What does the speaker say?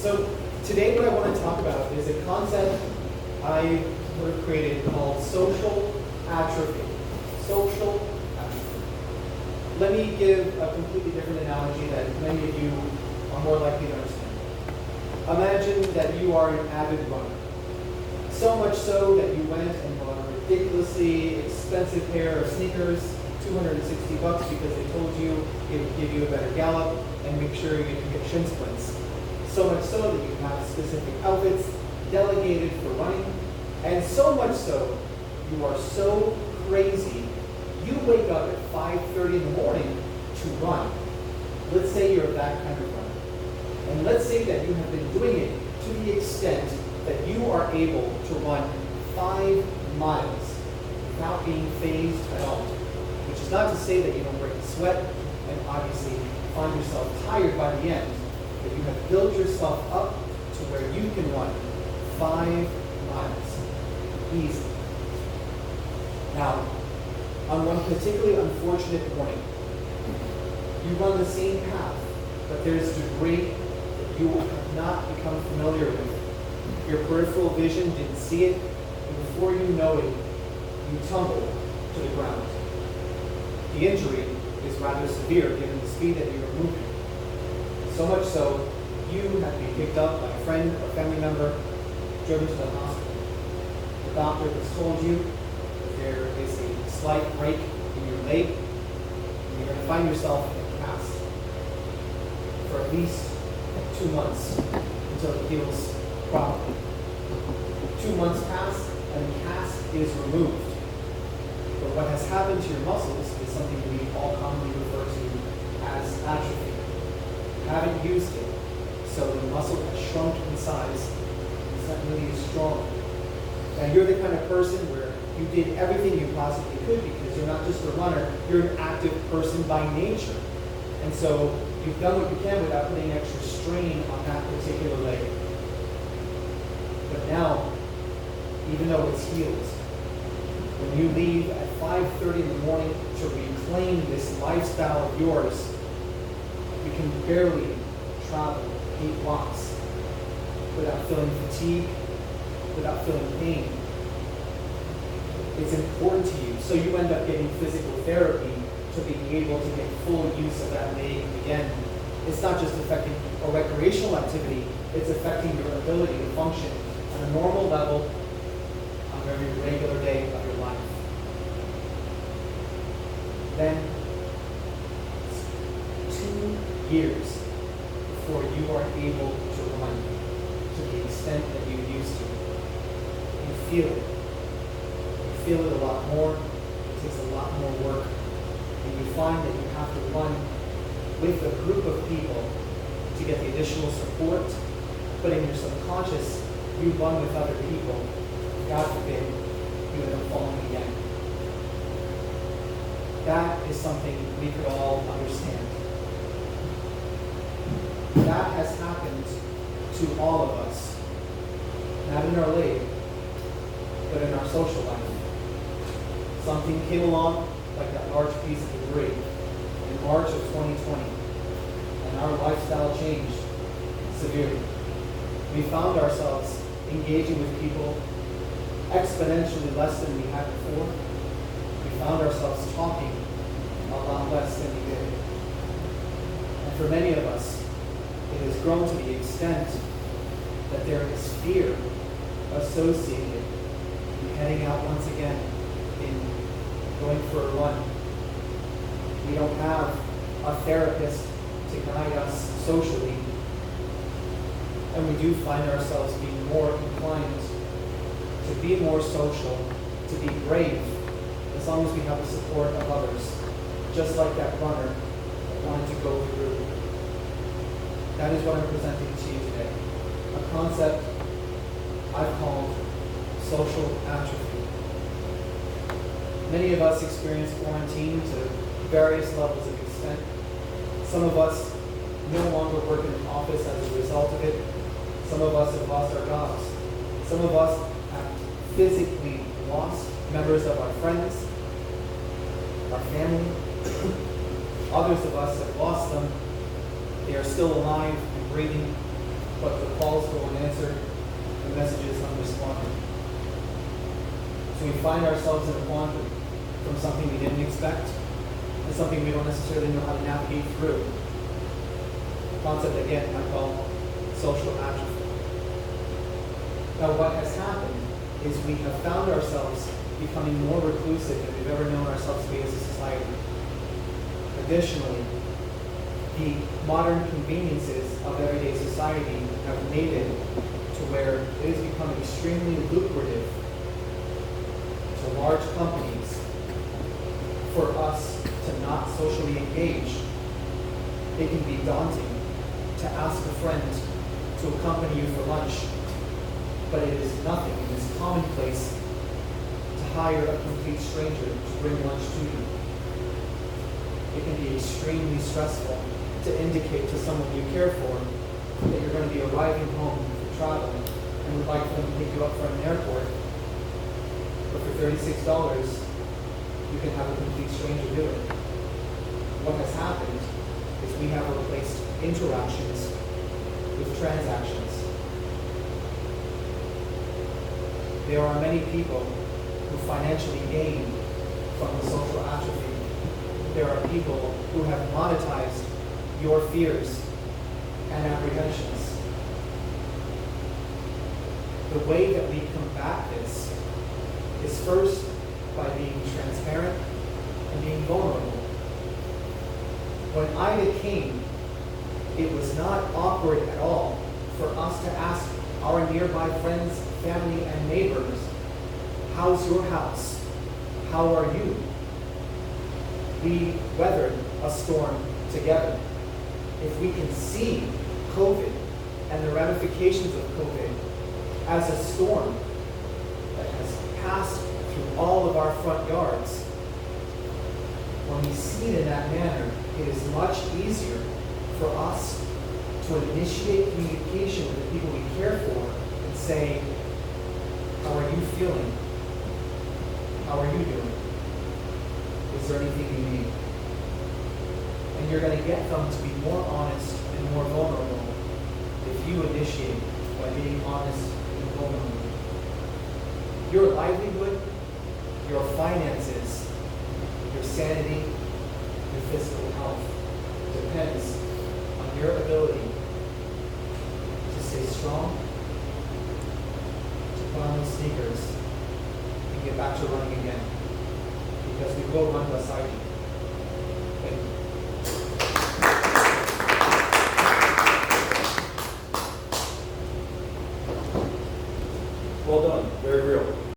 So today what I want to talk about is a concept I created called social atrophy. Social atrophy. Let me give a completely different analogy that many of you are more likely to understand. Imagine that you are an avid runner. So much so that you went and bought a ridiculously expensive pair of sneakers, $260 because they told you it would give you a better gallop and make sure you didn't get shin splints. So much so that you have specific outfits delegated for running, and so much so you are so crazy you wake up at 5:30 in the morning to run. Let's say you're that kind of runner. And let's say that you have been doing it to the extent that you are able to run 5 miles without being phased at all. Which is not to say that you don't break a sweat and obviously find yourself tired by the end, but you have built yourself up to where you can run 5 miles easy. Now, on one particularly unfortunate morning, you run the same path, but there's debris that you have not become familiar with. Your peripheral vision didn't see it, and before you know it, you tumble to the ground. The injury is rather severe given the speed that you are moving. So much so, you have to be picked up by a friend or family member, driven to the hospital. The doctor has told you that there is a slight break in your leg, and you're going to find yourself in a cast for at least 2 months until it heals properly. 2 months pass, and the cast is removed. But what has happened to your muscles is something we all commonly refer to as atrophy. You haven't used it, so the muscle has shrunk in size. It's not really as strong. Now you're the kind of person where you did everything you possibly could because you're not just a runner, you're an active person by nature. And so you've done what you can without putting extra strain on that particular leg. But now, even though it's healed, when you leave at 5:30 in the morning to reclaim this lifestyle of yours, you can barely travel 8 blocks without feeling fatigue, without feeling pain. It's important to you, so you end up getting physical therapy to be able to get full use of that leg again. It's not just affecting a recreational activity, it's affecting your ability to function on a normal level on every regular day of your life. Then, it's 2 years before you are able to run to the extent that you used to. You feel it. You feel it a lot more. It takes a lot more work. And you find that you have to run with a group of people to get the additional support. But in your subconscious, you run with other people. God forbid, you end up falling again. That is something we could all understand. That has happened to all of us. Not in our leg, but in our social life. Something came along, like that large piece of debris, in March of 2020, and our lifestyle changed severely. We found ourselves engaging with people exponentially less than we had before. We found ourselves talking a lot less than we did. And for many of us, it has grown to the extent that there is fear associated in heading out once again, in going for a run. We don't have a therapist to guide us socially, and we do find ourselves being more inclined to be more social, to be brave, as long as we have the support of others, just like that runner that wanted to go through. That is what I'm presenting to you today. A concept I've called social atrophy. Many of us experience quarantine to various levels of extent. Some of us no longer work in an office as a result of it. Some of us have lost our jobs. Some of us have physically lost members of our friends, our family. Others of us have lost them. They are still alive and breathing, but the calls go unanswered, the messages unresponded. So we find ourselves in a quandary from something we didn't expect and something we don't necessarily know how to navigate through. A concept, again, I call social atrophy. Now, what has happened is we have found ourselves becoming more reclusive than we've ever known ourselves to be as a society. Additionally, the modern conveniences of everyday society have made it to where it has become extremely lucrative to large companies for us to not socially engage. It can be daunting to ask a friend to accompany you for lunch, but it is nothing. It is commonplace to hire a complete stranger to bring lunch to you. It can be extremely stressful to indicate to someone you care for that you're going to be arriving home from travel and would like for them to pick you up from an airport. But for $36, you can have a complete stranger do it. What has happened is we have replaced interactions with transactions. There are many people who financially gain from the social atrophy. There are people who have monetized your fears and apprehensions. The way that we combat this is first by being transparent and being vulnerable. When Ida came, it was not awkward at all for us to ask our nearby friends, family, and neighbors, how's your house? How are you? We weathered a storm together. If we can see COVID and the ramifications of COVID as a storm that has passed through all of our front yards, when we see it in that manner, it is much easier for us to initiate communication with the people we care for and say, how are you feeling? How are you doing? Is there anything you need? And you're going to get them to be more honest and more vulnerable if you initiate by being honest and vulnerable. Your livelihood, your finances, your sanity, your physical health depends on your ability to stay strong, to put on those sneakers, and get back to running again. Because we will run beside you. Thank you. Well done. Very real.